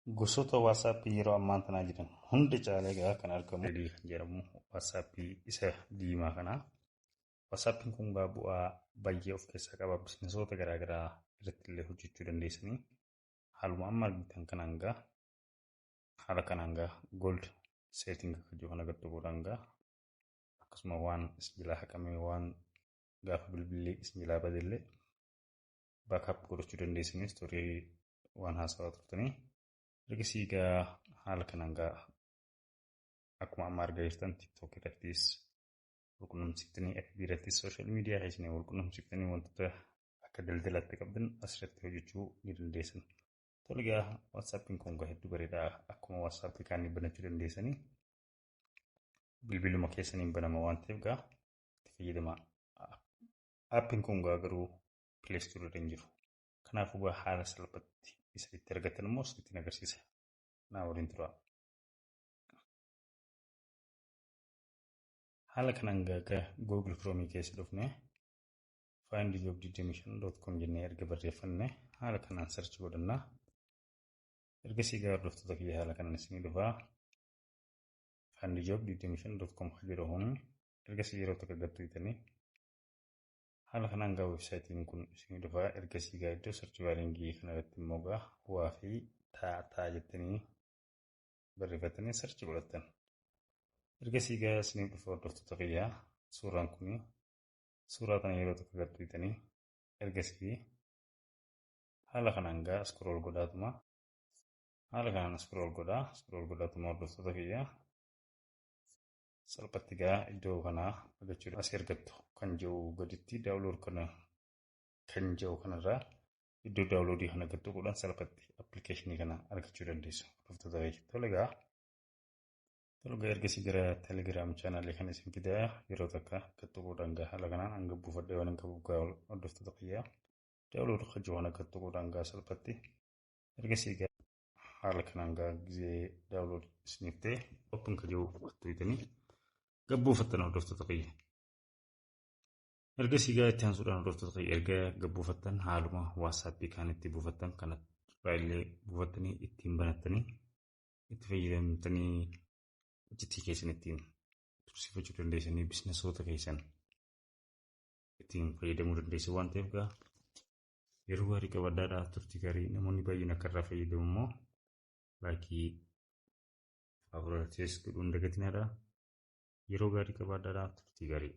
Gosoota WhatsAppii yeroo ammaan tanaa jiran hunda caalee egaa kan argamu kan jedhamu WhatsAppii isa diimaa kana. WhatsAppiin kun bu'aa baay'ee of keessaa qaba. Bizinesoota garaagaraa irratti illee hojjechuu dandeessanii haaluma amma argitan kanaan haala kanaan gold setting akka jiru kana gadda godhan akkasuma waan isjilaa haqamee waan gaafa bilbilee isjilaa badillee baakaap godhachuu dandeessanii istoorii waan haasawaa turtanii. Ergasii haala kanaan akkuma amma argaa jirtan TikTok irrattis walqunnamsiiftanii FB irrattis sooshaal miidiyaa keessanii walqunnamsiiftanii wantoota akka daldalaatti qabdan asirratti hojjechuu ni dandeessan. Tole WhatsAppiin kun hedduu bareedaa akkuma WhatsAppii kaanii banachuu dandeessanii bilbiluma keessaniin banama waan ta'eef itti fayyadamaa. Aappiin kun garuu Play Store irra hin jiru. Kanaafuu haala salphaatti isa itti argatan immoo isinitti agarsiisa. Naa waliin tura. Haala kanaan Google Chrome keessa dhufne findjob25.com jennee erga barreeffanne haala kanaan search godhanna. Ergasii hordoftoota kiyya haala kanaan isinii dhufaa. findjob25.com jedhamuun ergasii yeroo tokko gattuutanii haala kanaan websaayitiin kun isinii dhufaa. Ergasii iddoo search baringii kanarratti immoo waa fi taa jettanii barreeffatanii search godhattan. Ergasii isinii dhufa hordoftoota kiyyaa suuraan kun suuraa kana yeroo tokko gattuutanii ergasii haala kanaan scroll godhaatuma. Haala kanaan scroll godhaatuma hordoftoota kiyyaa salphatti iddoo kanaa argachuu asii argattu kan jiru gaditti daawulood kana kan jiru kanarraa iddoo daawuloodii kana gattuu godhan salphatti appilikeeshinii kana argachuu dandeessu. Hordoftoota kiyyaa tole ergasii gara telegiraam chaanaalii kan isin fidaa yeroo takka gattuu godhan haala kanaan hanga buufadhee waan hin qabuuf hordoftoota kiyyaa daawulood kan jiru kana gattuu godhan salphatti ergasii haala kanaan gizee daawulood isiniif ta'e open kan jiru gattuutanii gabbuufattan hordoftoota kiyya. Ergasii itti aansuudhaan hordoftoota kiyya erga gabbuufattan haaluma WhatsAppii kan itti buufattan kanarraa illee buufattanii ittiin banattanii itti fayyadamtanii hojjetii keessan ittiin tursiifachuu dandeessanii bizinesoota keessan ittiin fayyadamuu dandeessu waan ta'eef yeroo gaarii qabaddaadhaa turtii gaarii namoonni baay'een akka irraa fayyadamu immoo laakii faavoritis godhuun dagatinaadha. Yeroo gaarii qabaadhaadhaa turtii gaarii.